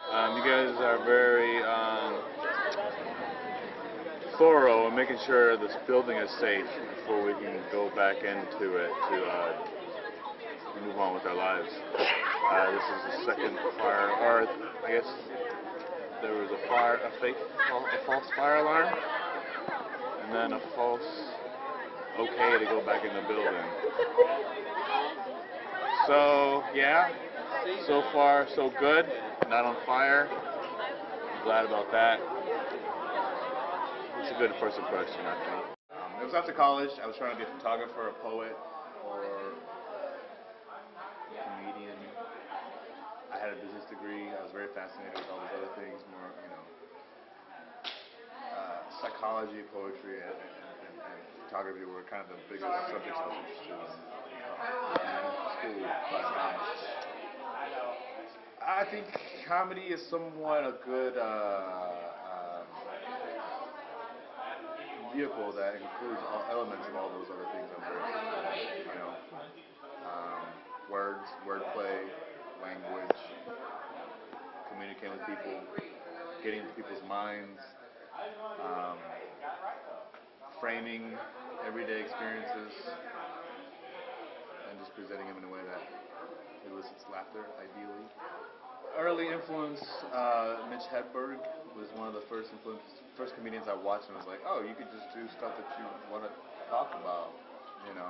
You guys are very thorough in making sure this building is safe before we can go back into it to move on with our lives. This is the second fire, or I guess there was a false fire alarm, and then a false okay to go back in the building. So yeah, so far so good. Not on fire. I'm glad about that. It's a good first impression, I think. It was after college. I was trying to be a photographer, a poet, or a comedian. I had a business degree. I was very fascinated with all these other things, more, psychology, poetry, and photography were kind of the biggest subjects I was interested in school. But I think comedy is somewhat a good vehicle that includes all elements of all those other things I'm very interested in. Words, wordplay, language, communicating with people, getting into people's minds, framing everyday experiences, and just presenting them in a way that elicits laughter, ideally. Early influence, Mitch Hedberg was one of the first comedians I watched, and was like, oh, you could just do stuff that you want to talk about, you know.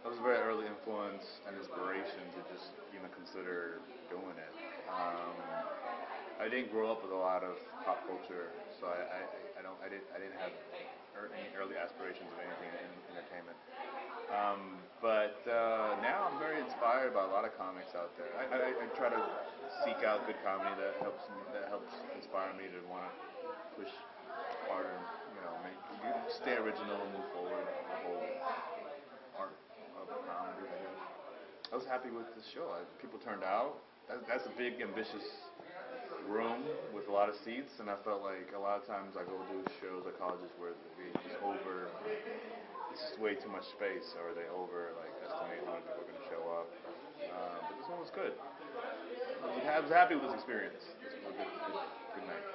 That was a very early influence and inspiration to just even consider doing it. I didn't grow up with a lot of pop culture, so I didn't have any early aspirations of anything in entertainment. But now I'm very inspired by a lot of comics out there. I try to seek out good comedy that helps inspire me to want to push harder, stay original and move forward. The whole art of comedy, I guess. I was happy with the show. People turned out. That's a big, ambitious room with a lot of seats, and I felt like a lot of times I go do shows at colleges where they just it's just way too much space, or they estimate how many people are going to show up. But this one was good. I was happy with this experience. This was a good night.